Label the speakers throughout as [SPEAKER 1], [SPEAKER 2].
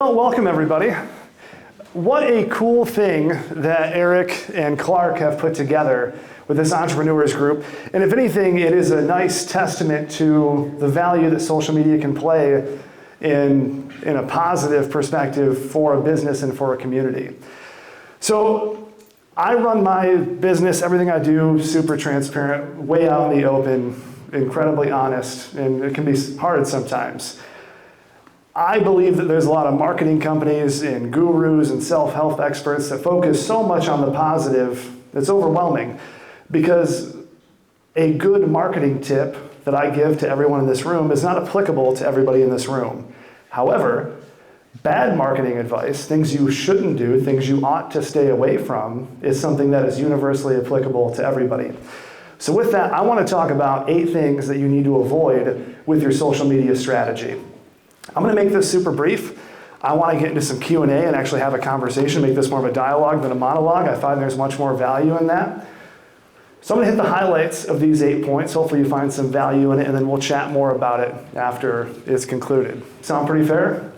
[SPEAKER 1] Well, welcome everybody. What a cool thing that Eric and Clark have put together with this entrepreneurs group. And if anything, it is a nice testament to the value that social media can play in a positive perspective for a business and for a community. So I run my business, everything I do, super transparent, way out in the open, incredibly honest, and it can be hard sometimes. I believe that there's a lot of marketing companies and gurus and self-help experts that focus so much on the positive, it's overwhelming, because a good marketing tip that I give to everyone in this room is not applicable to everybody in this room. However, bad marketing advice, things you shouldn't do, things you ought to stay away from, is something that is universally applicable to everybody. So with that, I want to talk about 8 things that you need to avoid with your social media strategy. I'm going to make this super brief. I want to get into some Q&A and actually have a conversation, make this more of a dialogue than a monologue. I find there's much more value in that. So I'm going to hit the highlights of these 8 points. Hopefully you find some value in it, and then we'll chat more about it after it's concluded. Sound pretty fair?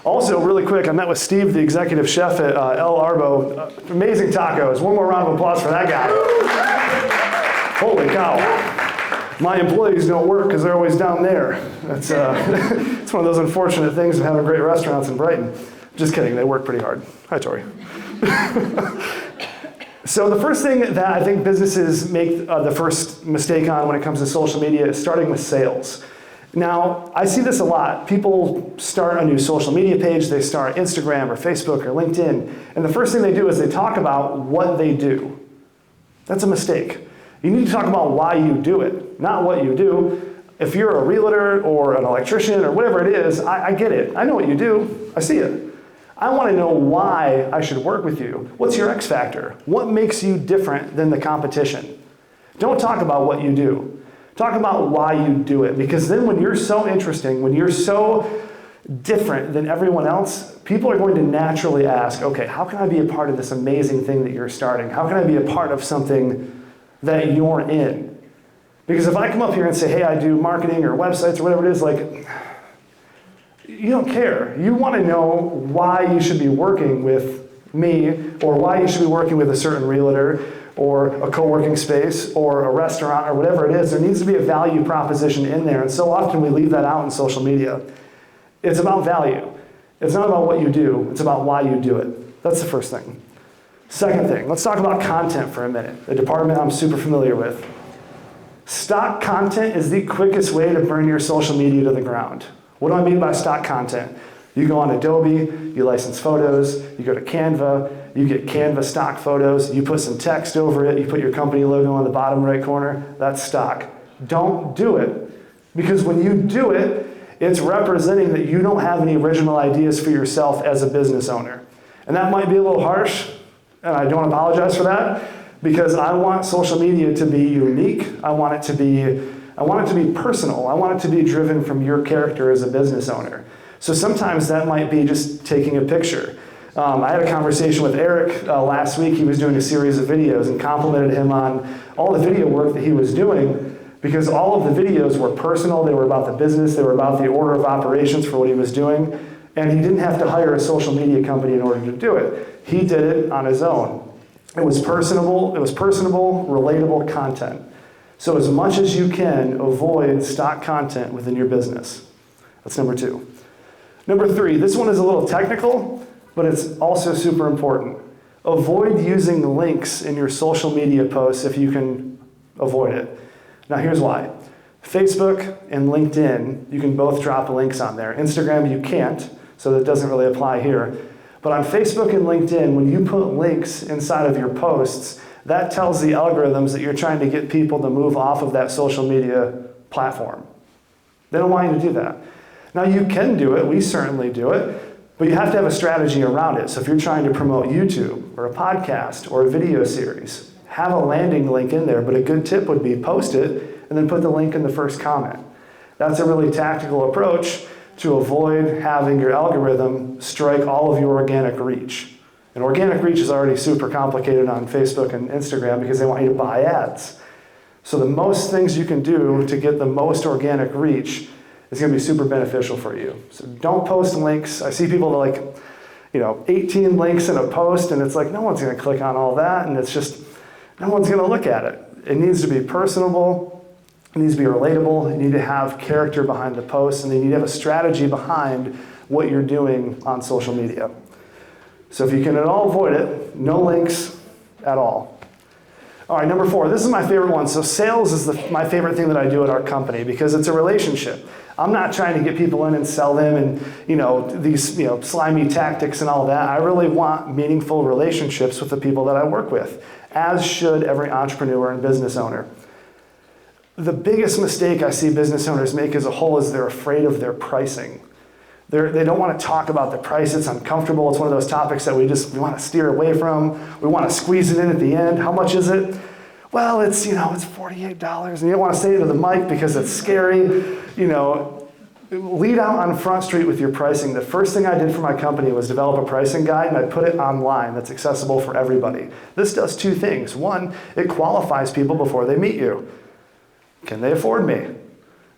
[SPEAKER 1] Also, really quick, I met with Steve, the executive chef at El Arbo. Amazing tacos. One more round of applause for that guy. Holy cow. My employees don't work because they're always down there. That's it's one of those unfortunate things of having great restaurants in Brighton. Just kidding, they work pretty hard. Hi, Tori. So the first thing that I think businesses make the first mistake on when it comes to social media is starting with sales. Now, I see this a lot. People start a new social media page, they start Instagram or Facebook or LinkedIn, and the first thing they do is they talk about what they do. That's a mistake. You need to talk about why you do it, not what you do. If you're a realtor or an electrician or whatever it is, I get it. I know what you do. I see it. I want to know why I should work with you. What's your X factor? What makes you different than the competition? Don't talk about what you do. Talk about why you do it. Because then when you're so interesting, when you're so different than everyone else, people are going to naturally ask, okay, how can I be a part of this amazing thing that you're starting? How can I be a part of something that you're in? Because if I come up here and say, hey, I do marketing or websites or whatever it is, like, you don't care. You want to know why you should be working with me, or why you should be working with a certain realtor or a co-working space or a restaurant or whatever it is. There needs to be a value proposition in there, and so often we leave that out in social media. It's about value. It's not about what you do. It's about why you do it. That's the first thing. Second thing, let's talk about content for a minute, a department I'm super familiar with. Stock content is the quickest way to burn your social media to the ground. What do I mean by stock content? You go on Adobe, you license photos, you go to Canva, you get Canva stock photos, you put some text over it, you put your company logo on the bottom right corner, that's stock. Don't do it, because when you do it, it's representing that you don't have any original ideas for yourself as a business owner. And that might be a little harsh, and I don't apologize for that, because I want social media to be unique. I want it to be personal. I want it to be driven from your character as a business owner. So sometimes that might be just taking a picture. I had a conversation with Eric last week. He was doing a series of videos and complimented him on all the video work that he was doing, because all of the videos were personal. They were about the business. They were about the order of operations for what he was doing. And he didn't have to hire a social media company in order to do it. He did it on his own. It was personable, relatable content. So as much as you can, avoid stock content within your business. That's number 2. Number 3, this one is a little technical, but it's also super important. Avoid using links in your social media posts if you can avoid it. Now here's why. Facebook and LinkedIn, you can both drop links on there. Instagram, you can't, so that doesn't really apply here. But on Facebook and LinkedIn, when you put links inside of your posts, that tells the algorithms that you're trying to get people to move off of that social media platform. They don't want you to do that. Now you can do it, we certainly do it, but you have to have a strategy around it. So if you're trying to promote YouTube or a podcast or a video series, have a landing link in there, but a good tip would be post it and then put the link in the first comment. That's a really tactical approach to avoid having your algorithm strike all of your organic reach. And organic reach is already super complicated on Facebook and Instagram because they want you to buy ads. So the most things you can do to get the most organic reach is going to be super beneficial for you. So don't post links. I see people like, 18 links in a post, and it's like, no one's going to click on all that, and it's just, no one's going to look at it. It needs to be personable. It needs to be relatable. You need to have character behind the post, and you need to have a strategy behind what you're doing on social media. So if you can at all avoid it, no links at all. All right, number 4, this is my favorite one. So sales is my favorite thing that I do at our company because it's a relationship. I'm not trying to get people in and sell them and these slimy tactics and all that. I really want meaningful relationships with the people that I work with, as should every entrepreneur and business owner. The biggest mistake I see business owners make as a whole is they're afraid of their pricing. They don't want to talk about the price. It's uncomfortable. It's one of those topics that we want to steer away from. We want to squeeze it in at the end. How much is it? Well, it's $48, and you don't want to say it to the mic because it's scary. Lead out on Front Street with your pricing. The first thing I did for my company was develop a pricing guide, and I put it online that's accessible for everybody. This does 2 things. 1, it qualifies people before they meet you. Can they afford me?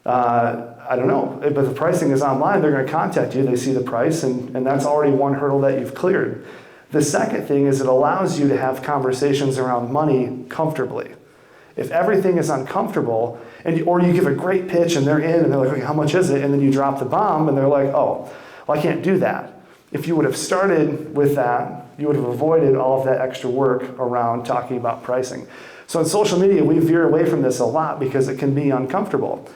[SPEAKER 1] I don't know, but the pricing is online. They're going to contact you. They see the price, and that's already one hurdle that you've cleared. The second thing is it allows you to have conversations around money comfortably. If everything is uncomfortable, or you give a great pitch and they're in and they're like, okay, how much is it? And then you drop the bomb and they're like, oh, well, I can't do that. If you would have started with that, you would have avoided all of that extra work around talking about pricing. So on social media, we veer away from this a lot because it can be uncomfortable.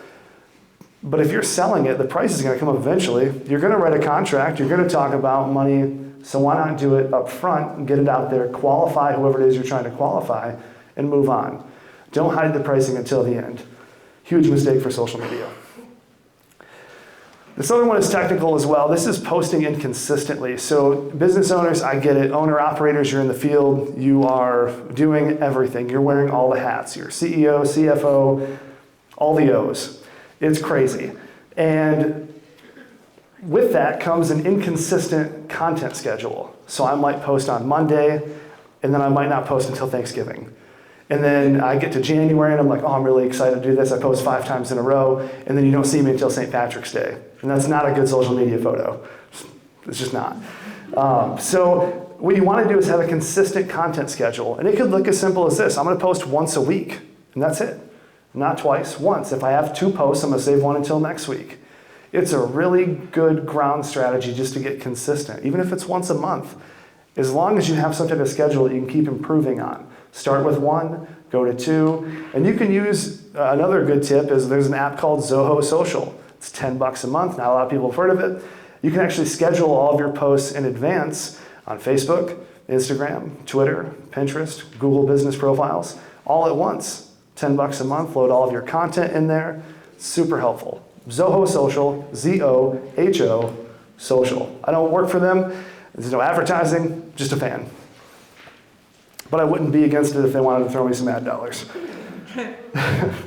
[SPEAKER 1] But if you're selling it, the price is going to come up eventually. You're going to write a contract. You're going to talk about money. So why not do it up front and get it out there, qualify whoever it is you're trying to qualify, and move on. Don't hide the pricing until the end. Huge mistake for social media. This other one is technical as well. This is posting inconsistently. So business owners, I get it. Owner-operators, you're in the field. You are doing everything. You're wearing all the hats. You're CEO, CFO, all the O's. It's crazy. And with that comes an inconsistent content schedule. So I might post on Monday, and then I might not post until Thanksgiving. And then I get to January, and I'm like, oh, I'm really excited to do this. I post 5 times in a row, and then you don't see me until St. Patrick's Day. And that's not a good social media photo. It's just not. So what you want to do is have a consistent content schedule. And it could look as simple as this. I'm going to post once a week, and that's it. Not twice, once. If I have 2 posts, I'm going to save one until next week. It's a really good ground strategy just to get consistent, even if it's once a month. As long as you have some type of schedule that you can keep improving on. Start with 1, go to 2, and you can use, another good tip is there's an app called Zoho Social. It's $10 a month, not a lot of people have heard of it. You can actually schedule all of your posts in advance on Facebook, Instagram, Twitter, Pinterest, Google Business Profiles, all at once. $10 a month, load all of your content in there. Super helpful. Zoho Social, Z-O-H-O Social. I don't work for them. There's no advertising, just a fan. But I wouldn't be against it if they wanted to throw me some ad dollars.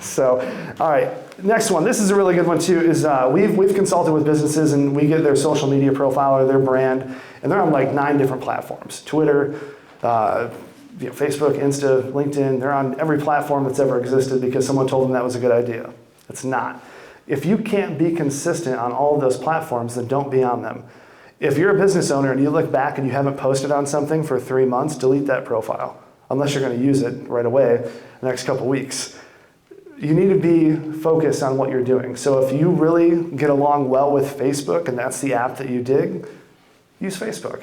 [SPEAKER 1] So, all right, next one. This is a really good one too, is we've consulted with businesses and we get their social media profile or their brand, and they're on like 9 different platforms. Twitter, Facebook, Insta, LinkedIn. They're on every platform that's ever existed because someone told them that was a good idea. It's not. If you can't be consistent on all of those platforms, then don't be on them. If you're a business owner and you look back and you haven't posted on something for 3 months, delete that profile, unless you're going to use it right away the next couple weeks. You need to be focused on what you're doing. So if you really get along well with Facebook and that's the app that you dig, use Facebook.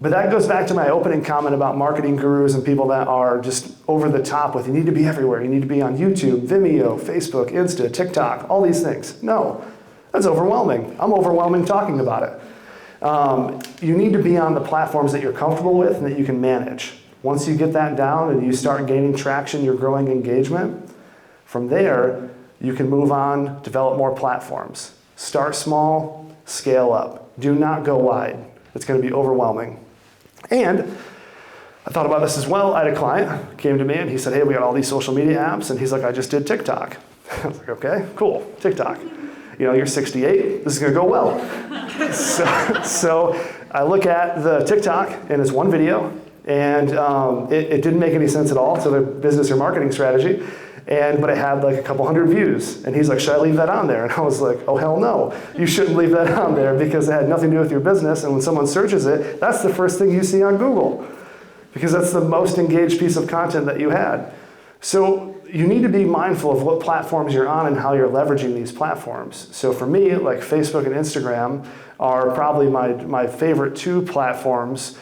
[SPEAKER 1] But that goes back to my opening comment about marketing gurus and people that are just over the top with, you need to be everywhere. You need to be on YouTube, Vimeo, Facebook, Insta, TikTok, all these things. No, that's overwhelming. I'm overwhelming talking about it. You need to be on the platforms that you're comfortable with and that you can manage. Once you get that down and you start gaining traction, you're growing engagement, from there, you can move on, develop more platforms. Start small, scale up. Do not go wide. It's going to be overwhelming. And I thought about this as well. I had a client, came to me and he said, hey, we got all these social media apps. And he's like, I just did TikTok. I was like, okay, cool, TikTok. You're 68, this is going to go well. So I look at the TikTok, and it's 1 video, And it didn't make any sense at all to the business or marketing strategy. But it had like a couple hundred views. And he's like, should I leave that on there? And I was like, oh, hell no. You shouldn't leave that on there because it had nothing to do with your business. And when someone searches it, that's the first thing you see on Google because that's the most engaged piece of content that you had. So you need to be mindful of what platforms you're on and how you're leveraging these platforms. So for me, like Facebook and Instagram are probably my favorite two platforms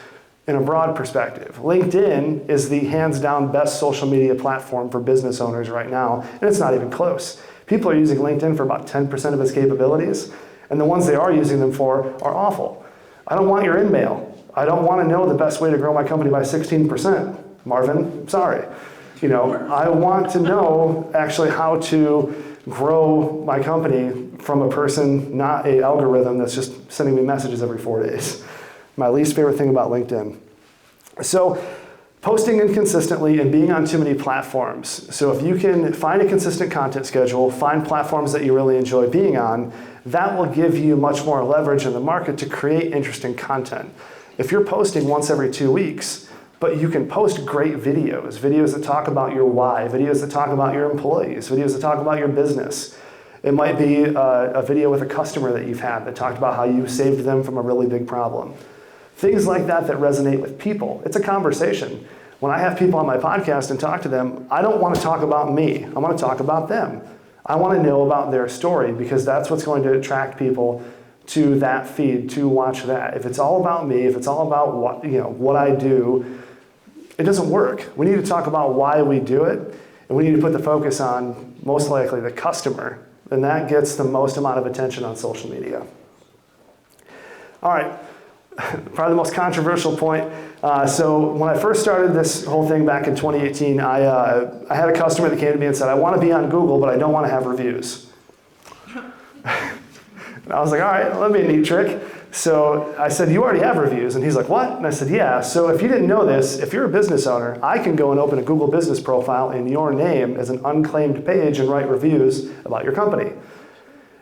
[SPEAKER 1] in a broad perspective. LinkedIn is the hands down best social media platform for business owners right now, and it's not even close. People are using LinkedIn for about 10% of its capabilities, and the ones they are using them for are awful. I don't want your in-mail. I don't want to know the best way to grow my company by 16%. Marvin, sorry. I want to know actually how to grow my company from a person, not an algorithm that's just sending me messages every 4 days. My least favorite thing about LinkedIn. So posting inconsistently and being on too many platforms. So if you can find a consistent content schedule, find platforms that you really enjoy being on, that will give you much more leverage in the market to create interesting content. If you're posting once every 2 weeks, but you can post great videos, videos that talk about your why, videos that talk about your employees, videos that talk about your business. It might be a video with a customer that you've had that talked about how you saved them from a really big problem. Things like that resonate with people. It's a conversation. When I have people on my podcast and talk to them, I don't want to talk about me. I want to talk about them. I want to know about their story because that's what's going to attract people to that feed, to watch that. If it's all about me, if it's all about what I do, it doesn't work. We need to talk about why we do it, and we need to put the focus on, most likely, the customer, and that gets the most amount of attention on social media. All right. Probably the most controversial point. So when I first started this whole thing back in 2018, I had a customer that came to me and said, I want to be on Google, but I don't want to have reviews. And I was like, all right, well, that'd be a neat trick. So I said, you already have reviews. And he's like, what? And I said, yeah. So if you didn't know this, if you're a business owner, I can go and open a Google business profile in your name as an unclaimed page and write reviews about your company.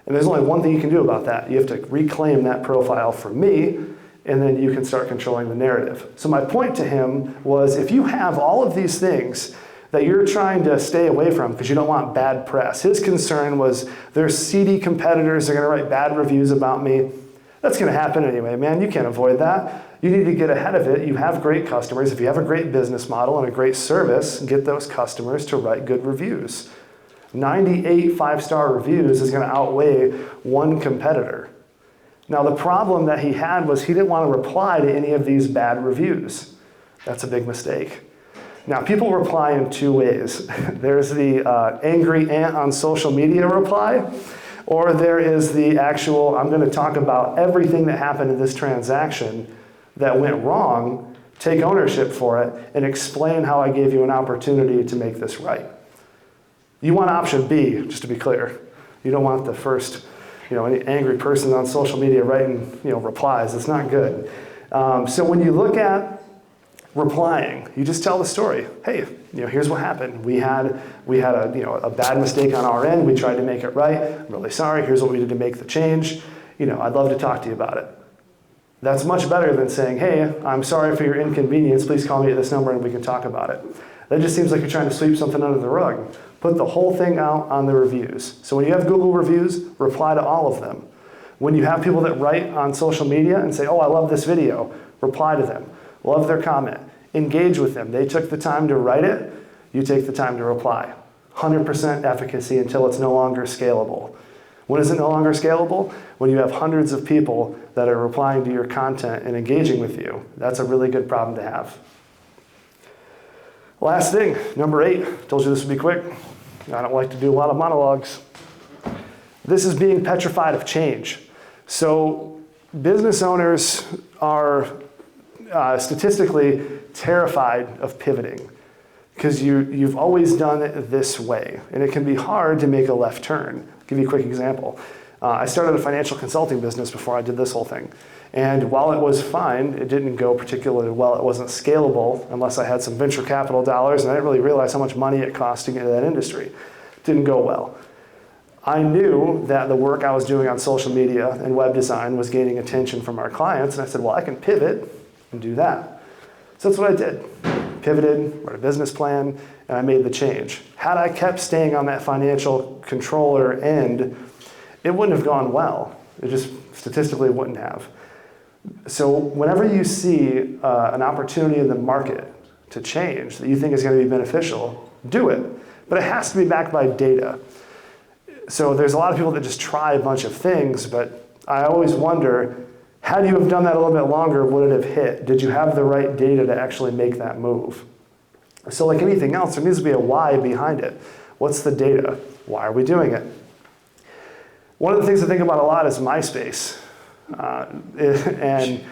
[SPEAKER 1] And there's only one thing you can do about that. You have to reclaim that profile from me, and then you can start controlling the narrative. So my point to him was, if you have all of these things that you're trying to stay away from because you don't want bad press, his concern was there's seedy competitors that are going to write bad reviews about me. That's going to happen anyway, man. You can't avoid that. You need to get ahead of it. You have great customers. If you have a great business model and a great service, get those customers to write good reviews. 98 5-star reviews is going to outweigh one competitor. Now, the problem that he had was he didn't want to reply to any of these bad reviews. That's a big mistake. Now, people reply in two ways. There's the angry ant on social media reply, or there is the actual, I'm going to talk about everything that happened in this transaction that went wrong, take ownership for it, and explain how I gave you an opportunity to make this right. You want option B, just to be clear. You don't want the first, any angry person on social media writing, replies. It's not good. So when you look at replying, you just tell the story. Hey, here's what happened. We had a bad mistake on our end. We tried to make it right. I'm really sorry. Here's what we did to make the change. I'd love to talk to you about it. That's much better than saying, hey, I'm sorry for your inconvenience. Please call me at this number and we can talk about it. That just seems like you're trying to sweep something under the rug. Put the whole thing out on the reviews. So when you have Google reviews, reply to all of them. When you have people that write on social media and say, oh, I love this video, reply to them. Love their comment. Engage with them. They took the time to write it. You take the time to reply. 100% efficacy until it's no longer scalable. When is it no longer scalable? When you have hundreds of people that are replying to your content and engaging with you. That's a really good problem to have. Last thing, number 8. Told you this would be quick. I don't like to do a lot of monologues. This is being petrified of change. So business owners are statistically terrified of pivoting because you've always done it this way, and it can be hard to make a left turn. I'll give you a quick example. I started a financial consulting business before I did this whole thing. And while it was fine, it didn't go particularly well. It wasn't scalable unless I had some venture capital dollars, and I didn't really realize how much money it cost to get into that industry. It didn't go well. I knew that the work I was doing on social media and web design was gaining attention from our clients, and I said, well, I can pivot and do that. So that's what I did. Pivoted, wrote a business plan, and I made the change. Had I kept staying on that financial controller end, it wouldn't have gone well. It just statistically wouldn't have. So whenever you see an opportunity in the market to change that you think is going to be beneficial, do it. But it has to be backed by data. So there's a lot of people that just try a bunch of things, but I always wonder, had you have done that a little bit longer, would it have hit? Did you have the right data to actually make that move? So like anything else, there needs to be a why behind it. What's the data? Why are we doing it? One of the things I think about a lot is MySpace. And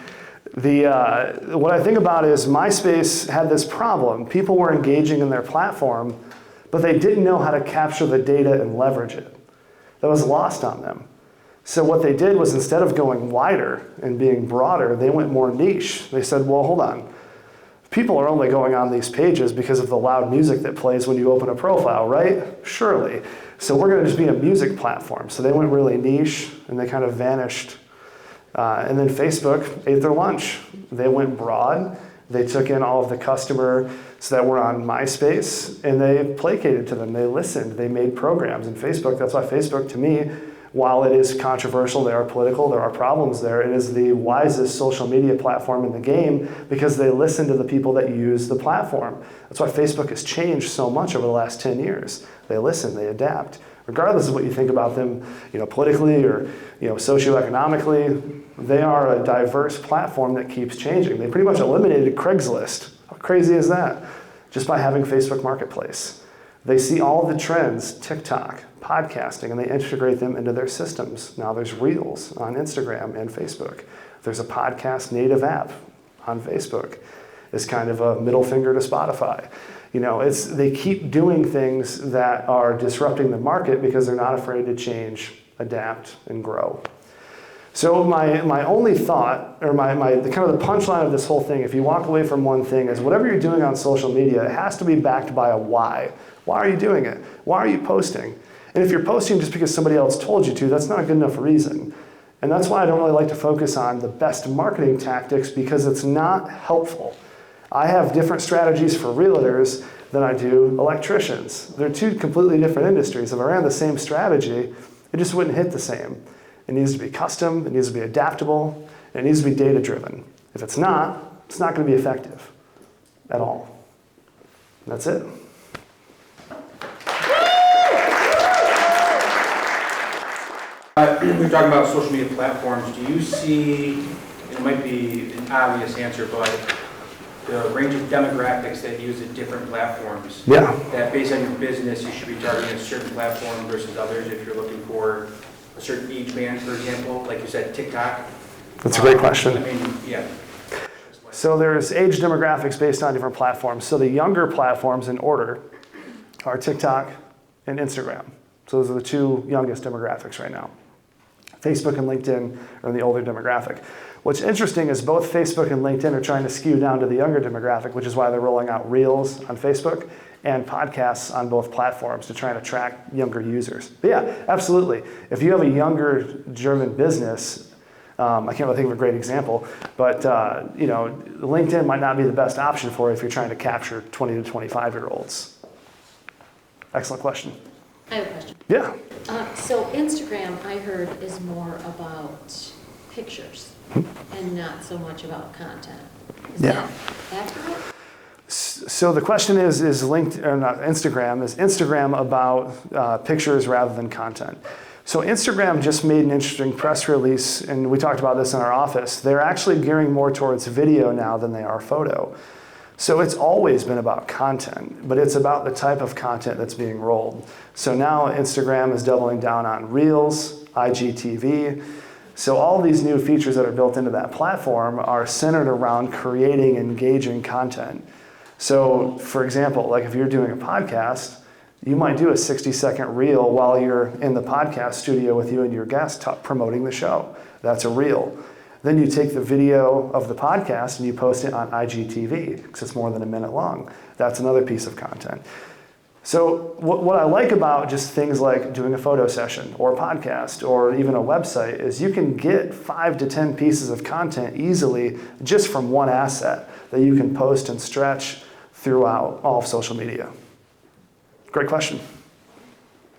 [SPEAKER 1] what I think about is MySpace had this problem. People were engaging in their platform, but they didn't know how to capture the data and leverage it. That was lost on them. So what they did was, instead of going wider and being broader, they went more niche. They said, well, hold on. People are only going on these pages because of the loud music that plays when you open a profile, right? Surely. So we're going to just be a music platform. So they went really niche, and they kind of vanished. And then Facebook ate their lunch. They went broad. They took in all of the customers that were on MySpace, and they placated to them. They listened. They made programs. And Facebook, that's why Facebook, to me, while it is controversial, they are political, there are problems there, it is the wisest social media platform in the game because they listen to the people that use the platform. That's why Facebook has changed so much over the last 10 years. They listen, they adapt. Regardless of what you think about them, politically or socioeconomically, they are a diverse platform that keeps changing. They pretty much eliminated Craigslist. How crazy is that? Just by having Facebook Marketplace. They see all the trends, TikTok, podcasting, and they integrate them into their systems. Now there's Reels on Instagram and Facebook. There's a podcast native app on Facebook. It's kind of a middle finger to Spotify. They keep doing things that are disrupting the market because they're not afraid to change, adapt, and grow. So my only thought, or the kind of the punchline of this whole thing, if you walk away from one thing, is whatever you're doing on social media, it has to be backed by a why. Why are you doing it? Why are you posting? And if you're posting just because somebody else told you to, that's not a good enough reason. And that's why I don't really like to focus on the best marketing tactics, because it's not helpful. I have different strategies for realtors than I do electricians. They're two completely different industries. If I ran the same strategy, it just wouldn't hit the same. It needs to be custom, it needs to be adaptable, and it needs to be data-driven. If it's not going to be effective at all. That's it.
[SPEAKER 2] We're talking about social media platforms. Do you see, it might be an obvious answer, but the range of demographics that use the different platforms, that based on your business, you should be targeting a certain platform versus others if you're looking for a certain age band, for example, like you said, TikTok?
[SPEAKER 1] That's a great question.
[SPEAKER 2] Yeah.
[SPEAKER 1] So there's age demographics based on different platforms. So the younger platforms in order are TikTok and Instagram. So those are the two youngest demographics right now. Facebook and LinkedIn are in the older demographic. What's interesting is both Facebook and LinkedIn are trying to skew down to the younger demographic, which is why they're rolling out Reels on Facebook and podcasts on both platforms to try and attract younger users. But yeah, absolutely. If you have a younger driven business, I can't really think of a great example, but LinkedIn might not be the best option for you if you're trying to capture 20 to 25-year-olds. Excellent question.
[SPEAKER 3] I have a question.
[SPEAKER 1] Yeah.
[SPEAKER 3] So Instagram, I heard, is more about pictures and not so much about content. Is that accurate?
[SPEAKER 1] So the question is Instagram about pictures rather than content? So Instagram just made an interesting press release, and we talked about this in our office. They're actually gearing more towards video now than they are photo. So it's always been about content, but it's about the type of content that's being rolled. So now Instagram is doubling down on Reels, IGTV. So all these new features that are built into that platform are centered around creating engaging content. So for example, like if you're doing a podcast, you might do a 60-second reel while you're in the podcast studio with you and your guest promoting the show. That's a reel. Then you take the video of the podcast and you post it on IGTV because it's more than a minute long. That's another piece of content. So what I like about just things like doing a photo session or a podcast or even a website is you can get 5 to 10 pieces of content easily just from one asset that you can post and stretch throughout all of social media. Great question.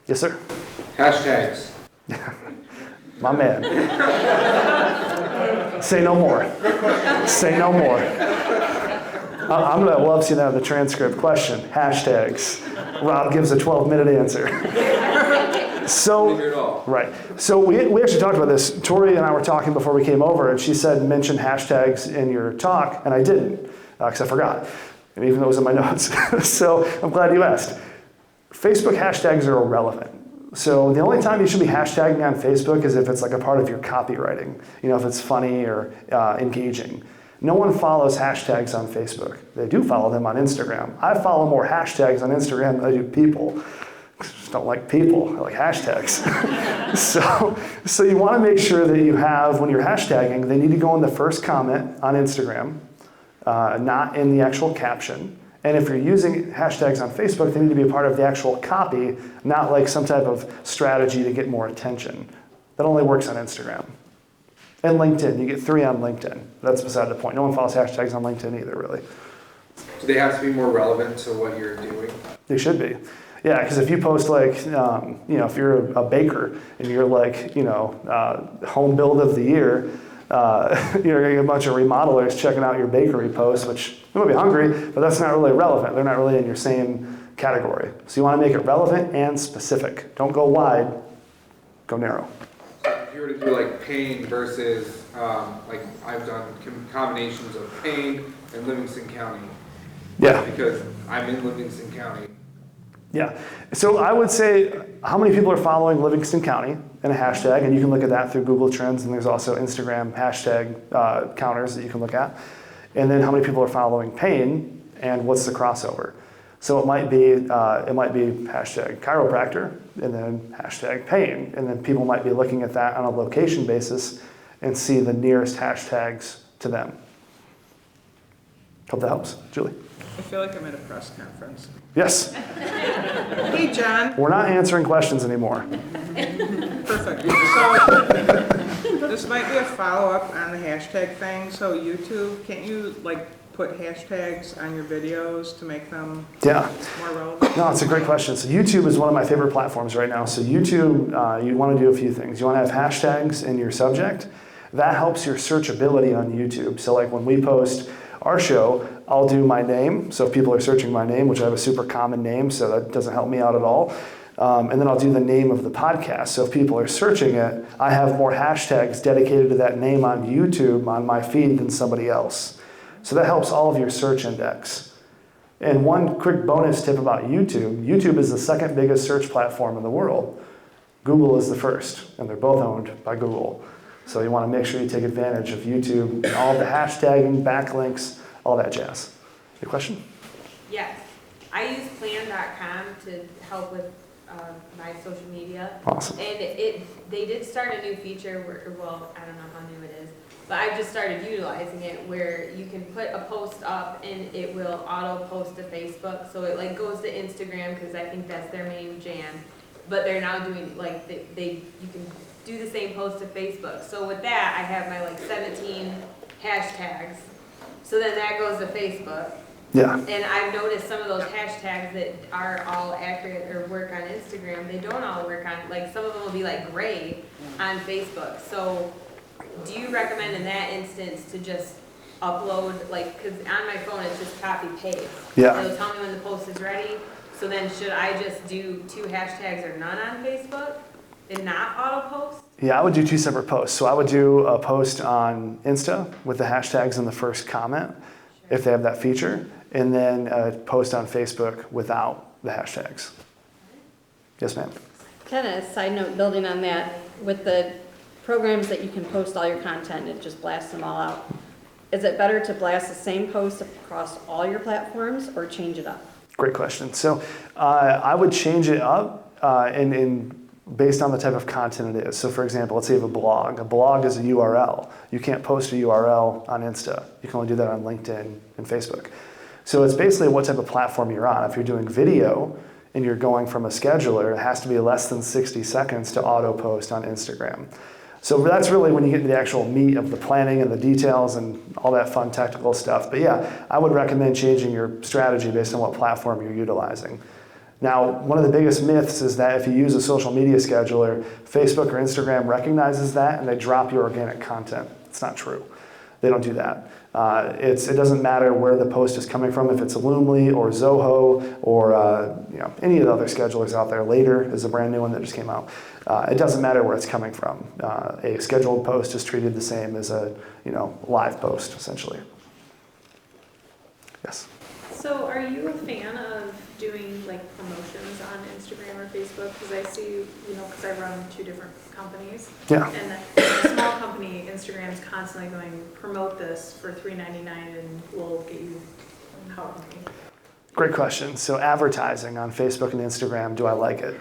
[SPEAKER 1] Yes, sir?
[SPEAKER 4] Hashtags.
[SPEAKER 1] My man. Say no more. Say no more. I'm going to love seeing that in the transcript. Question, hashtags. Rob gives a 12-minute answer. So, right. So we actually talked about this. Tori and I were talking before we came over, and she said mention hashtags in your talk, and I didn't, because I forgot, and even though it was in my notes. So I'm glad you asked. Facebook hashtags are irrelevant. So the only time you should be hashtagging on Facebook is if it's like a part of your copywriting, if it's funny or engaging. No one follows hashtags on Facebook. They do follow them on Instagram. I follow more hashtags on Instagram than I do people. I just don't like people, I like hashtags. so you want to make sure that you have, when you're hashtagging, they need to go in the first comment on Instagram, not in the actual caption. And if you're using hashtags on Facebook, they need to be a part of the actual copy, not like some type of strategy to get more attention. That only works on Instagram. And LinkedIn, you get 3 on LinkedIn. That's beside the point. No one follows hashtags on LinkedIn either, really.
[SPEAKER 4] Do they have to be more relevant to what you're doing?
[SPEAKER 1] They should be. Yeah, because if you post like, if you're a baker and you're like, home build of the year, you're going to get a bunch of remodelers checking out your bakery post, which they might be hungry, but that's not really relevant. They're not really in your same category. So you want to make it relevant and specific. Don't go wide, go narrow.
[SPEAKER 4] If you were to do like Payne versus, like I've done combinations of Payne and Livingston County.
[SPEAKER 1] Yeah.
[SPEAKER 4] Because I'm in Livingston County.
[SPEAKER 1] Yeah. So I would say how many people are following Livingston County in a hashtag, and you can look at that through Google Trends, and there's also Instagram hashtag counters that you can look at. And then how many people are following Payne, and what's the crossover? So it might be hashtag chiropractor, and then hashtag Payne, and then people might be looking at that on a location basis and see the nearest hashtags to them. Hope that helps. Julie?
[SPEAKER 5] I feel like I'm at a press conference.
[SPEAKER 1] Yes.
[SPEAKER 5] Hey, John.
[SPEAKER 1] We're not answering questions anymore.
[SPEAKER 5] Perfect. So this might be a follow-up on the hashtag thing. So YouTube, can't you put hashtags on your videos to make them more relevant?
[SPEAKER 1] No, it's a great question. So YouTube is one of my favorite platforms right now. So YouTube, you want to do a few things. You want to have hashtags in your subject. That helps your searchability on YouTube. So like when we post our show, I'll do my name. So if people are searching my name, which I have a super common name, so that doesn't help me out at all. And then I'll do the name of the podcast. So if people are searching it, I have more hashtags dedicated to that name on YouTube on my feed than somebody else. So that helps all of your search index. And one quick bonus tip about YouTube, YouTube is the second biggest search platform in the world. Google is the first, and they're both owned by Google. So you want to make sure you take advantage of YouTube, and all the hashtagging, backlinks, all that jazz. Your question?
[SPEAKER 6] Yes. I use plan.com to help with my social media.
[SPEAKER 1] Awesome.
[SPEAKER 6] And they did start a new feature where, well, I don't know how new it is, but I've just started utilizing it where you can put a post up and it will auto post to Facebook. So it goes to Instagram because I think that's their main jam. But they're now doing you can do the same post to Facebook. So with that, I have my 17 hashtags. So then that goes to Facebook.
[SPEAKER 1] Yeah.
[SPEAKER 6] And I've noticed some of those hashtags that are all accurate or work on Instagram, they don't all work on, some of them will be gray on Facebook. So do you recommend in that instance to just upload, because on my phone it's just copy paste.
[SPEAKER 1] Yeah.
[SPEAKER 6] It'll tell me when the post is ready. So then should I just do 2 hashtags or none on Facebook and not auto post?
[SPEAKER 1] Yeah, I would do 2 separate posts. So I would do a post on Insta with the hashtags in the first comment, if they have that feature, and then a post on Facebook without the hashtags. Yes, ma'am.
[SPEAKER 7] Kind of a side note, building on that, with the programs that you can post all your content, it just blasts them all out. Is it better to blast the same post across all your platforms or change it up?
[SPEAKER 1] Great question. So I would change it up based on the type of content it is. So for example, let's say you have a blog. A blog is a URL. You can't post a URL on Insta. You can only do that on LinkedIn and Facebook. So it's basically what type of platform you're on. If you're doing video and you're going from a scheduler, it has to be less than 60 seconds to auto post on Instagram. So that's really when you get into the actual meat of the planning and the details and all that fun technical stuff. But yeah, I would recommend changing your strategy based on what platform you're utilizing. Now, one of the biggest myths is that if you use a social media scheduler, Facebook or Instagram recognizes that and they drop your organic content. It's not true. They don't do that. It doesn't matter where the post is coming from, if it's Loomly or Zoho or any of the other schedulers out there. Later is a brand new one that just came out. It doesn't matter where it's coming from. A scheduled post is treated the same as a live post, essentially. Yes.
[SPEAKER 8] So are you a fan of doing like promotions on Instagram or Facebook? Because I see, because I run 2 different companies.
[SPEAKER 1] Yeah.
[SPEAKER 8] And a small company, Instagram's constantly going, promote this for $3.99 and we'll get you however many.
[SPEAKER 1] Great question. So advertising on Facebook and Instagram, do I like it?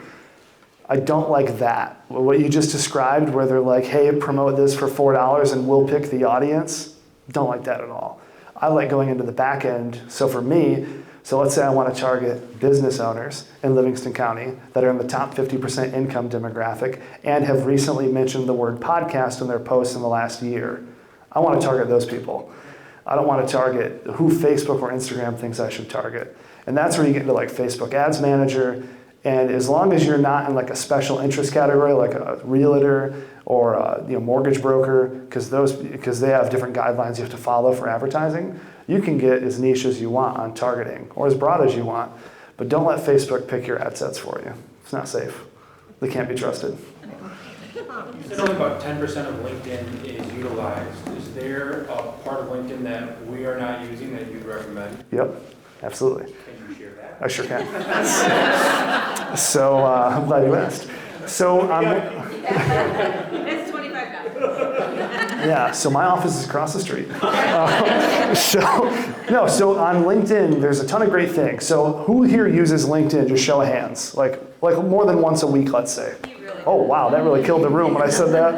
[SPEAKER 1] I don't like that. What you just described where they're like, hey, promote this for $4 and we'll pick the audience, don't like that at all. I like going into the back end. So for me, let's say I want to target business owners in Livingston County that are in the top 50% income demographic and have recently mentioned the word podcast in their posts in the last year. I want to target those people. I don't want to target who Facebook or Instagram thinks I should target. And that's where you get into like Facebook Ads Manager. And as long as you're not in like a special interest category, like a realtor or a mortgage broker, because they have different guidelines you have to follow for advertising, you can get as niche as you want on targeting or as broad as you want. But don't let Facebook pick your ad sets for you. It's not safe. They can't be trusted.
[SPEAKER 2] You said only about 10% of LinkedIn is utilized. Is there a part of LinkedIn that we are not using that you'd recommend?
[SPEAKER 1] Yep, absolutely.
[SPEAKER 2] Can you share that?
[SPEAKER 1] I sure can. So I'm glad you asked. So
[SPEAKER 6] It's $25.
[SPEAKER 1] yeah, so my office is across the street. So on LinkedIn, there's a ton of great things. So who here uses LinkedIn? Just show of hands, like more than once a week, let's say. Oh wow, that really killed the room when I said that.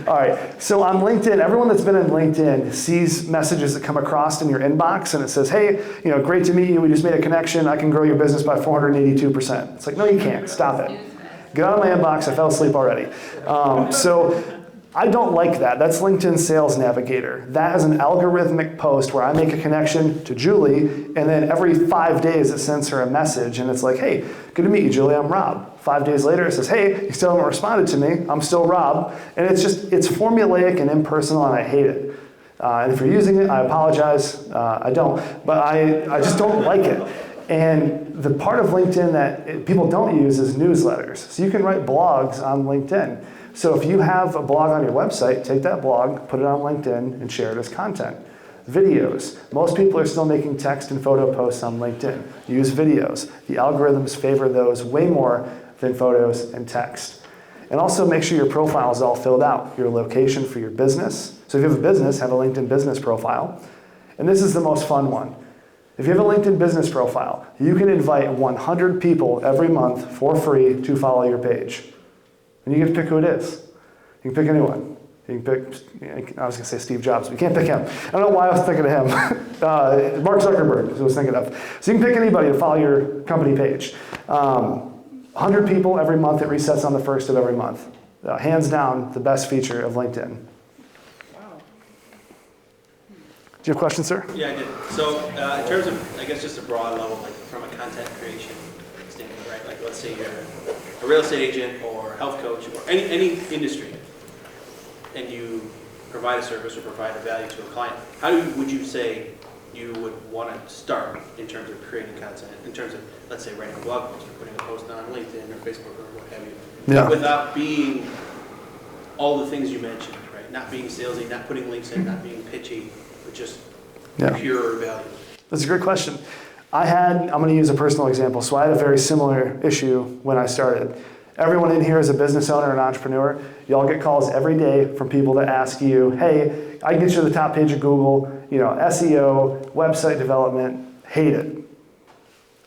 [SPEAKER 1] All right, so on LinkedIn, everyone that's been in LinkedIn sees messages that come across in your inbox and it says, hey, great to meet you, we just made a connection, I can grow your business by 482%. It's like, no you can't, stop it. Get out of my inbox, I fell asleep already. So I don't like that. That's LinkedIn Sales Navigator. That is an algorithmic post where I make a connection to Julie, and then every 5 days it sends her a message, and it's like, hey, good to meet you, Julie, I'm Rob. 5 days later it says, hey, you still haven't responded to me, I'm still Rob. And it's formulaic and impersonal, and I hate it. And if you're using it, I apologize. I don't, but I just don't like it. And the part of LinkedIn that people don't use is newsletters. So you can write blogs on LinkedIn. So if you have a blog on your website, take that blog, put it on LinkedIn, and share it as content. Videos. Most people are still making text and photo posts on LinkedIn. Use videos. The algorithms favor those way more than photos and text. And also make sure your profile is all filled out. Your location for your business. So if you have a business, have a LinkedIn business profile. And this is the most fun one. If you have a LinkedIn business profile, you can invite 100 people every month for free to follow your page. And you get to pick who it is. You can pick anyone. You can pick, I was going to say Steve Jobs, but you can't pick him. I don't know why I was thinking of him. Mark Zuckerberg is who I was thinking of. So you can pick anybody to follow your company page. 100 people every month, it resets on the 1st of every month. Hands down, the best feature of LinkedIn. Do you have a question, sir?
[SPEAKER 9] Yeah, I did. So in terms of, I guess, just a broad level, like from a content creation standpoint, right? Like let's say you're a real estate agent or a health coach or any industry, and you provide a service or provide a value to a client. Would you say you would want to start in terms of creating content, in terms of, let's say, writing a blog post or putting a post on LinkedIn or Facebook or what have you,
[SPEAKER 1] Yeah.
[SPEAKER 9] without being all the things you mentioned, right? Not being salesy, not putting links in, not being pitchy, but just pure value.
[SPEAKER 1] That's a great question. I'm going to use a personal example. So I had a very similar issue when I started. Everyone in here is a business owner and entrepreneur. Y'all get calls every day from people that ask you, hey, I can get you to the top page of Google, SEO, website development, hate it.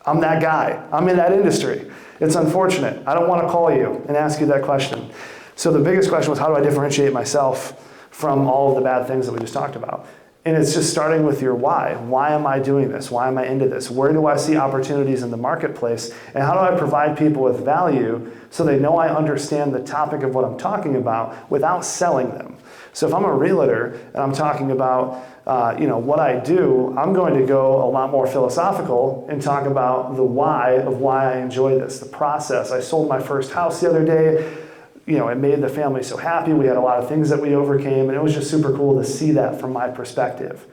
[SPEAKER 1] I'm that guy. I'm in that industry. It's unfortunate. I don't want to call you and ask you that question. So the biggest question was, how do I differentiate myself from all of the bad things that we just talked about? And it's just starting with your why. Why am I doing this? Why am I into this? Where do I see opportunities in the marketplace? And how do I provide people with value so they know I understand the topic of what I'm talking about without selling them? So if I'm a realtor and I'm talking about what I do, I'm going to go a lot more philosophical and talk about the why of why I enjoy this, the process. I sold my first house the other day. It made the family so happy. We had a lot of things that we overcame, and it was just super cool to see that from my perspective,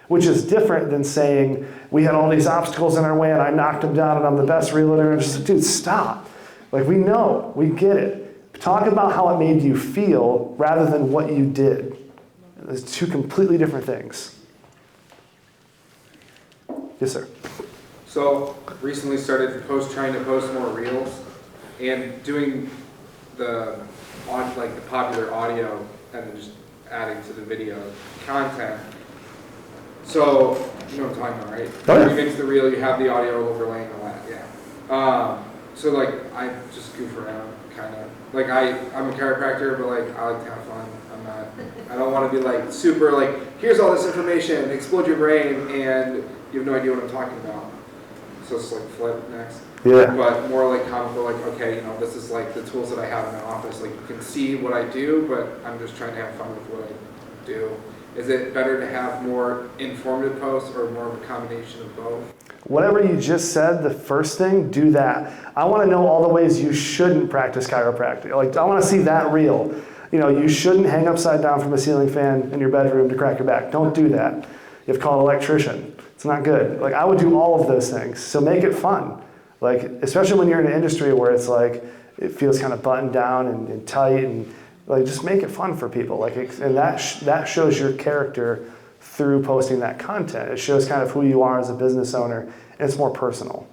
[SPEAKER 1] which is different than saying we had all these obstacles in our way and I knocked them down and I'm the best realtor. And just, dude, stop. Like, we know, we get it. Talk about how it made you feel rather than what you did. There's two completely different things. Yes, sir.
[SPEAKER 4] So recently started trying to post more reels and doing the popular audio and then just adding to the video content. So you know what I'm talking about, right?
[SPEAKER 1] Oh, yeah.
[SPEAKER 4] You mix the reel, you have the audio overlaying all that, yeah. So I just goof around, kind of. I'm a chiropractor, but I like to have fun. I don't want to be super here's all this information, explode your brain, and you have no idea what I'm talking about. So it's flip next.
[SPEAKER 1] Yeah.
[SPEAKER 4] But more comical, okay, this is the tools that I have in my office. You can see what I do, but I'm just trying to have fun with what I do. Is it better to have more informative posts or more of a combination of both?
[SPEAKER 1] Whatever you just said, the first thing, do that. I want to know all the ways you shouldn't practice chiropractic. I want to see that reel. You shouldn't hang upside down from a ceiling fan in your bedroom to crack your back. Don't do that. You have to call an electrician. It's not good. I would do all of those things. So make it fun. Especially when you're in an industry where it's it feels kind of buttoned down and tight, and just make it fun for people. And that shows your character through posting that content. It shows kind of who you are as a business owner, and it's more personal.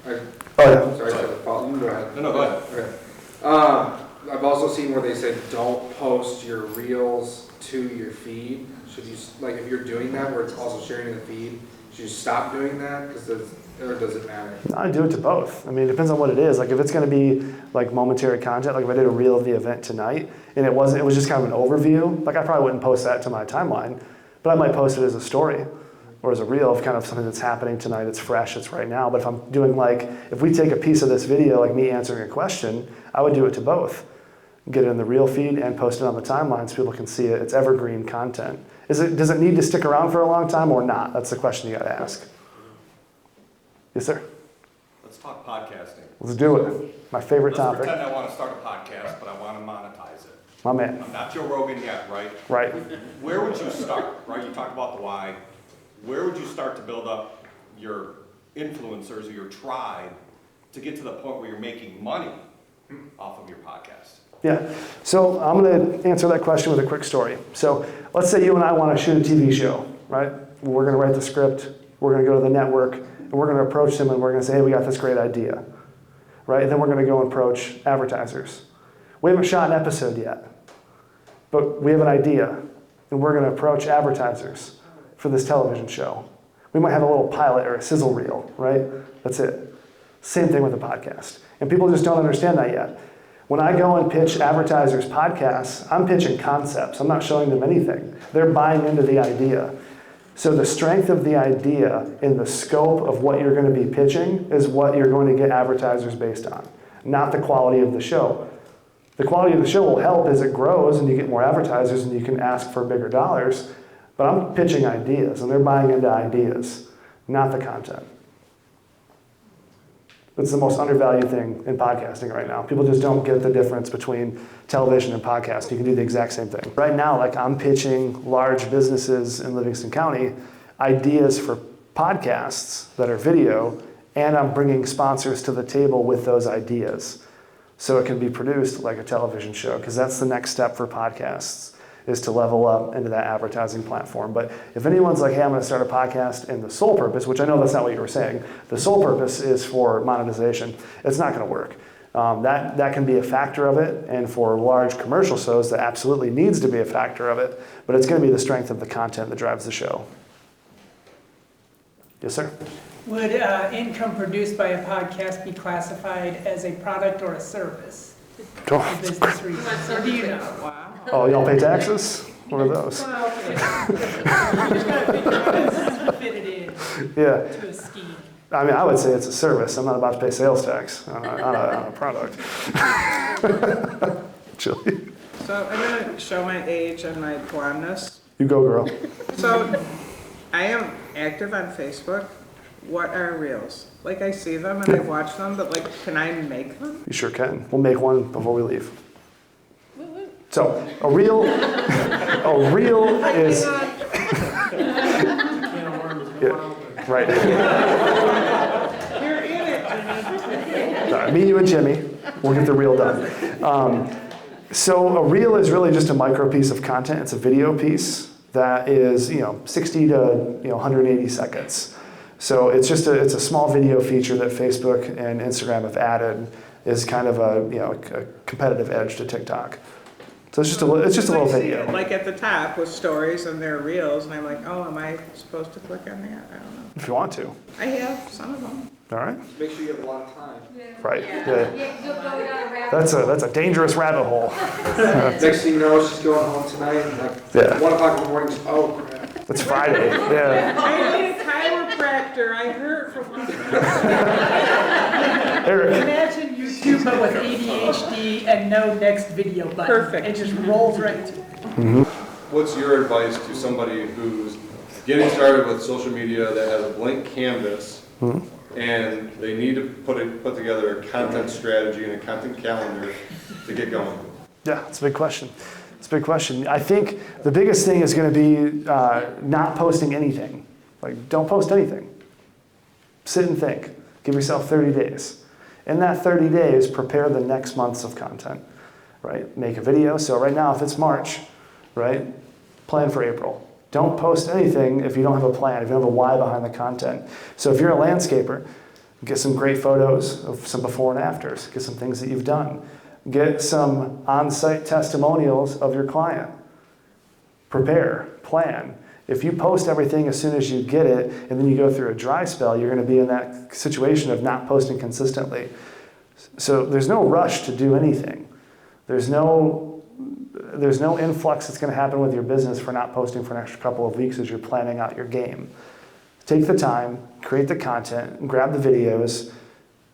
[SPEAKER 4] Sorry,
[SPEAKER 1] Oh,
[SPEAKER 4] you go ahead.
[SPEAKER 9] No, go ahead.
[SPEAKER 4] Okay. I've also seen where they say don't post your reels to your feed. Should you, if you're doing that where it's also sharing in the feed, should you stop doing that? Or does it matter?
[SPEAKER 1] I do it to both. It depends on what it is. If it's going to be momentary content, if I did a reel of the event tonight and it was just kind of an overview, I probably wouldn't post that to my timeline, but I might post it as a story or as a reel of kind of something that's happening tonight. It's fresh, it's right now. But if I'm doing if we take a piece of this video, me answering a question, I would do it to both. Get it in the reel feed and post it on the timeline so people can see it. It's evergreen content. Does it need to stick around for a long time or not? That's the question you got to ask. Yes, sir.
[SPEAKER 10] Let's talk podcasting.
[SPEAKER 1] Let's do it. My favorite topic.
[SPEAKER 10] Let's pretend I want to start a podcast, but I want to monetize it.
[SPEAKER 1] My man.
[SPEAKER 10] I'm not Joe Rogan yet, right?
[SPEAKER 1] Right.
[SPEAKER 10] Where would you start, right? You talk about the why. Where would you start to build up your influencers or your tribe to get to the point where you're making money off of your podcast?
[SPEAKER 1] Yeah. So I'm going to answer that question with a quick story. So let's say you and I want to shoot a TV show, right? We're going to write the script. We're going to go to the network. And we're going to approach them and we're going to say, hey, we got this great idea, right? And then we're going to go and approach advertisers. We haven't shot an episode yet, but we have an idea, and we're going to approach advertisers for this television show. We might have a little pilot or a sizzle reel, right? That's it. Same thing with a podcast. And people just don't understand that yet. When I go and pitch advertisers' podcasts, I'm pitching concepts. I'm not showing them anything. They're buying into the idea. So the strength of the idea in the scope of what you're going to be pitching is what you're going to get advertisers based on, not the quality of the show. The quality of the show will help as it grows and you get more advertisers and you can ask for bigger dollars, but I'm pitching ideas and they're buying into ideas, not the content. It's the most undervalued thing in podcasting right now. People just don't get the difference between television and podcast. You can do the exact same thing. Right now, I'm pitching large businesses in Livingston County ideas for podcasts that are video, and I'm bringing sponsors to the table with those ideas. So it can be produced like a television show, because that's the next step for podcasts, is to level up into that advertising platform. But if anyone's like, hey, I'm going to start a podcast and the sole purpose, which I know that's not what you were saying, the sole purpose is for monetization, it's not going to work. That can be a factor of it, and for large commercial shows, that absolutely needs to be a factor of it, but it's going to be the strength of the content that drives the show. Yes, sir?
[SPEAKER 11] Would income produced by a podcast be classified as a product or a service? For business reasons, or do you know?
[SPEAKER 5] Wow.
[SPEAKER 1] Oh, y'all pay taxes? What are those?
[SPEAKER 11] Well, okay. You just gotta figure out how to fit it in
[SPEAKER 1] Yeah.
[SPEAKER 11] to a scheme.
[SPEAKER 1] I mean, I would say it's a service. I'm not about to pay sales tax on a product. Actually.
[SPEAKER 5] So I'm gonna show my age and my blondness.
[SPEAKER 1] You go, girl.
[SPEAKER 5] So I am active on Facebook. What are reels? Like I see them and I watch them, but like, can I make them?
[SPEAKER 1] You sure can. We'll make one before we leave. So a reel is yeah, right.
[SPEAKER 5] You're in it, Jimmy.
[SPEAKER 1] All right, me, you, and Jimmy. We'll get the reel done. So a reel is really just a micro piece of content. It's a video piece that is 60 to 180 seconds. So it's just it's a small video feature that Facebook and Instagram have added as kind of a competitive edge to TikTok. So it's just a little video.
[SPEAKER 5] Like at the top with stories and their reels, and I'm like, oh, am I supposed to click on that? I don't know.
[SPEAKER 1] If you want to.
[SPEAKER 5] I have some of them.
[SPEAKER 1] All right.
[SPEAKER 4] Make sure you have a lot of time.
[SPEAKER 1] Right.
[SPEAKER 6] Yeah.
[SPEAKER 1] Yeah.
[SPEAKER 6] You'll go down a rabbit
[SPEAKER 1] That's a dangerous rabbit hole.
[SPEAKER 4] Next thing you know, she's going home tonight, and like
[SPEAKER 1] Yeah.
[SPEAKER 4] 1 o'clock in the morning, she's, oh crap.
[SPEAKER 1] It's Friday. Yeah.
[SPEAKER 5] I need a chiropractor. I hurt from
[SPEAKER 1] Eric.
[SPEAKER 11] Imagine YouTube but with ADHD and no next video button.
[SPEAKER 5] Perfect.
[SPEAKER 11] It just rolls right to it.
[SPEAKER 10] What's your advice to somebody who's getting started with social media that has a blank canvas and they need to put together a content strategy and a content calendar to get going?
[SPEAKER 1] Yeah, it's a big question. It's a big question. I think the biggest thing is going to be not posting anything. Like, don't post anything. Sit and think. Give yourself 30 days. In that 30 days, prepare the next months of content, right? Make a video. So right now, if it's March, right, plan for April. Don't post anything if you don't have a plan, if you don't have a why behind the content. So if you're a landscaper, get some great photos of some before and afters. Get some things that you've done. Get some on-site testimonials of your client. Prepare, plan. If you post everything as soon as you get it, and then you go through a dry spell, you're going to be in that situation of not posting consistently. So there's no rush to do anything. There's no influx that's going to happen with your business for not posting for an extra couple of weeks as you're planning out your game. Take the time, create the content, grab the videos,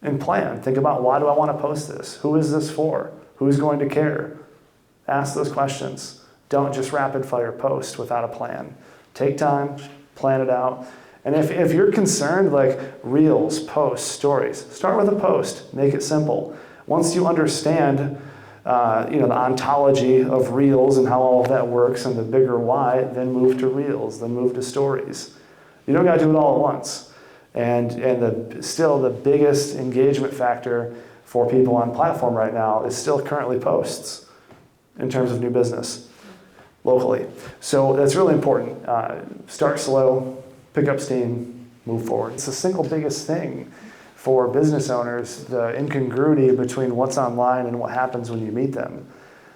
[SPEAKER 1] and plan. Think about, why do I want to post this? Who is this for? Who's going to care? Ask those questions. Don't just rapid fire post without a plan. Take time, plan it out. And if you're concerned, like reels, posts, stories, start with a post. Make it simple. Once you understand the ontology of reels and how all of that works and the bigger why, then move to reels, then move to stories. You don't got to do it all at once. And still the biggest engagement factor for people on platform right now is still currently posts in terms of new business locally. So that's really important. Start slow, pick up steam, move forward. It's the single biggest thing for business owners, the incongruity between what's online and what happens when you meet them.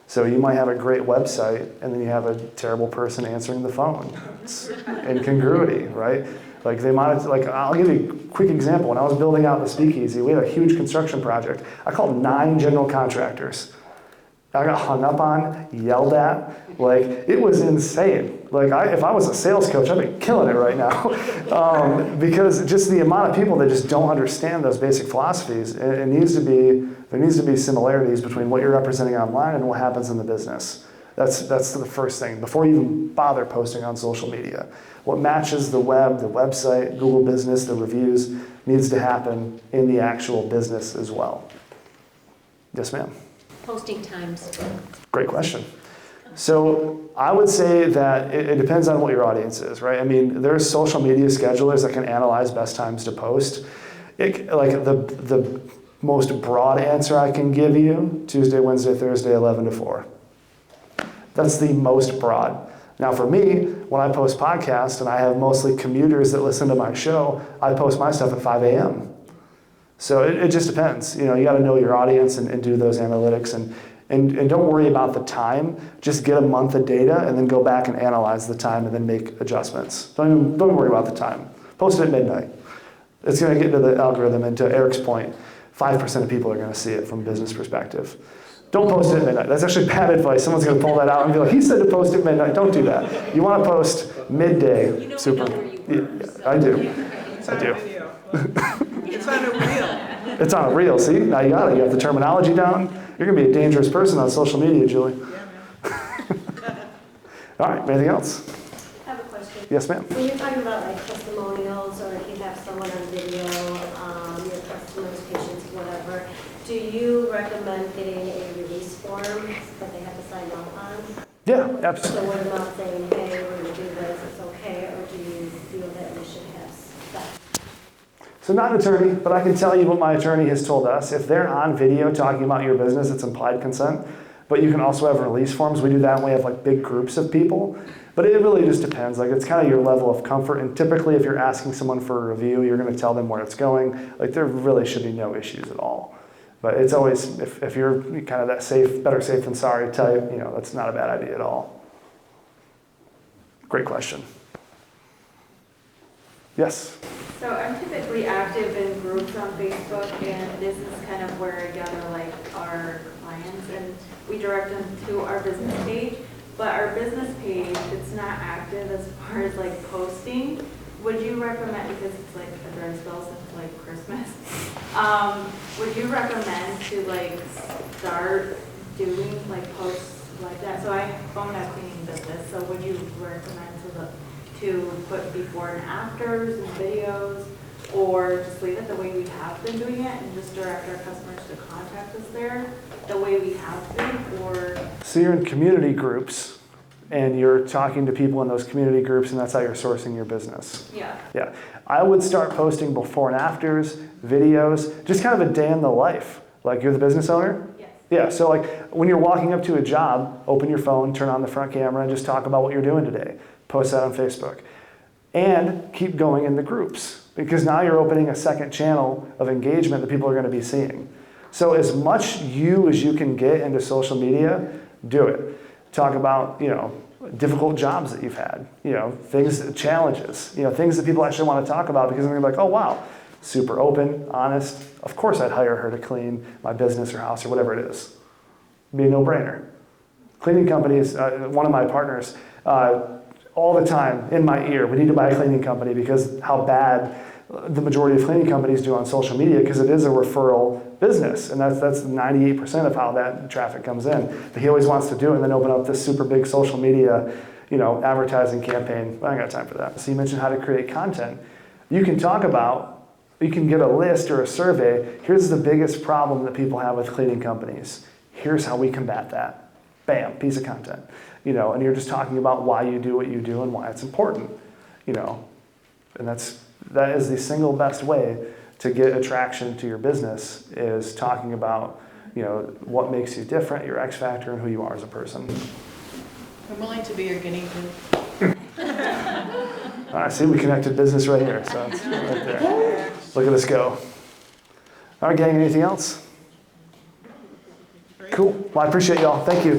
[SPEAKER 1] So you might have a great website and then you have a terrible person answering the phone. It's incongruity, right? Like I'll give you a quick example. When I was building out the speakeasy, we had a huge construction project. I called 9 general contractors. I got hung up on, yelled at. Like, it was insane. Like, if I was a sales coach, I'd be killing it right now. Because just the amount of people that just don't understand those basic philosophies, there needs to be similarities between what you're representing online and what happens in the business. That's the first thing, before you even bother posting on social media. What matches the web, the website, Google Business, the reviews, needs to happen in the actual business as well. Yes, ma'am.
[SPEAKER 3] Posting times.
[SPEAKER 1] Great question. So I would say that it depends on what your audience is, right? I mean, there's social media schedulers that can analyze best times to post. The most broad answer I can give you, Tuesday, Wednesday, Thursday, 11 to 4. That's the most broad. Now for me, when I post podcasts and I have mostly commuters that listen to my show, I post my stuff at 5 a.m. So it just depends. You got to know your audience and do those analytics and don't worry about the time. Just get a month of data and then go back and analyze the time and then make adjustments. Don't worry about the time. Post it at midnight. It's going to get into the algorithm, and to Eric's point, 5% of people are going to see it from a business perspective. Don't post it at midnight. That's actually bad advice. Someone's going to pull that out and be like, he said to post at midnight. Don't do that. You want to post midday.
[SPEAKER 3] You know
[SPEAKER 1] Super.
[SPEAKER 3] we know where you work, so.
[SPEAKER 1] I do.
[SPEAKER 5] It's
[SPEAKER 1] I
[SPEAKER 5] on
[SPEAKER 1] do.
[SPEAKER 5] video. It's on a reel.
[SPEAKER 1] It's on a reel. See, now you got it. You have the terminology down. You're going to be a dangerous person on social media, Julie.
[SPEAKER 5] Yeah, man.
[SPEAKER 1] All right. Anything else?
[SPEAKER 12] I have a question.
[SPEAKER 1] Yes, ma'am.
[SPEAKER 12] When you're talking about like testimonials, or if you have someone on video, your customers, patients, whatever, do you recommend getting a release form that they have to sign off on?
[SPEAKER 1] Yeah, absolutely.
[SPEAKER 12] So what about saying, hey, we're going to do this, it's okay, or do you feel that we should have stuff?
[SPEAKER 1] So not an attorney, but I can tell you what my attorney has told us. If they're on video talking about your business, it's implied consent. But you can also have release forms. We do that when we have like big groups of people. But it really just depends. Like it's kind of your level of comfort. And typically if you're asking someone for a review, you're going to tell them where it's going. Like there really should be no issues at all. But it's always, if you're kind of that safe, better safe than sorry type, that's not a bad idea at all. Great question. Yes?
[SPEAKER 13] So I'm typically active in groups on Facebook, and this is kind of where I gather like our clients, and we direct them to our business page. But our business page, it's not active as far as like posting. Would you recommend, because it's like a dry spell since like Christmas, would you recommend to like start doing like posts like that? So I own a cleaning business, so would you recommend to put before and afters and videos, or just leave it the way we have been doing it and just direct our customers to contact us there the way we have been, or?
[SPEAKER 1] So you're in community groups and you're talking to people in those community groups, and that's how you're sourcing your business.
[SPEAKER 13] Yeah.
[SPEAKER 1] Yeah. I would start posting before and afters, videos, just kind of a day in the life. Like you're the business owner?
[SPEAKER 13] Yes.
[SPEAKER 1] Yeah, so like when you're walking up to a job, open your phone, turn on the front camera, and just talk about what you're doing today. Post that on Facebook. And keep going in the groups, because now you're opening a second channel of engagement that people are going to be seeing. So as much you as you can get into social media, do it. Talk about, difficult jobs that you've had, things, challenges, things that people actually want to talk about, because they're like, oh wow, super open, honest. Of course I'd hire her to clean my business or house or whatever it is. It'd be a no-brainer. Cleaning companies, one of my partners, all the time in my ear, we need to buy a cleaning company because how bad the majority of cleaning companies do on social media, because it is a referral business, and that's 98% of how that traffic comes in. But he always wants to do it and then open up this super big social media, advertising campaign. I ain't got time for that. So you mentioned how to create content. You can talk about, you can get a list or a survey. Here's the biggest problem that people have with cleaning companies. Here's how we combat that. Bam, piece of content. And you're just talking about why you do what you do and why it's important. And that is the single best way to get attraction to your business, is talking about, what makes you different, your X factor, and who you are as a person.
[SPEAKER 11] I'm willing to be your guinea pig.
[SPEAKER 1] I see we connected business right here, so it's right there. Look at us go. All right, gang, anything else? Cool. Well, I appreciate y'all. Thank you.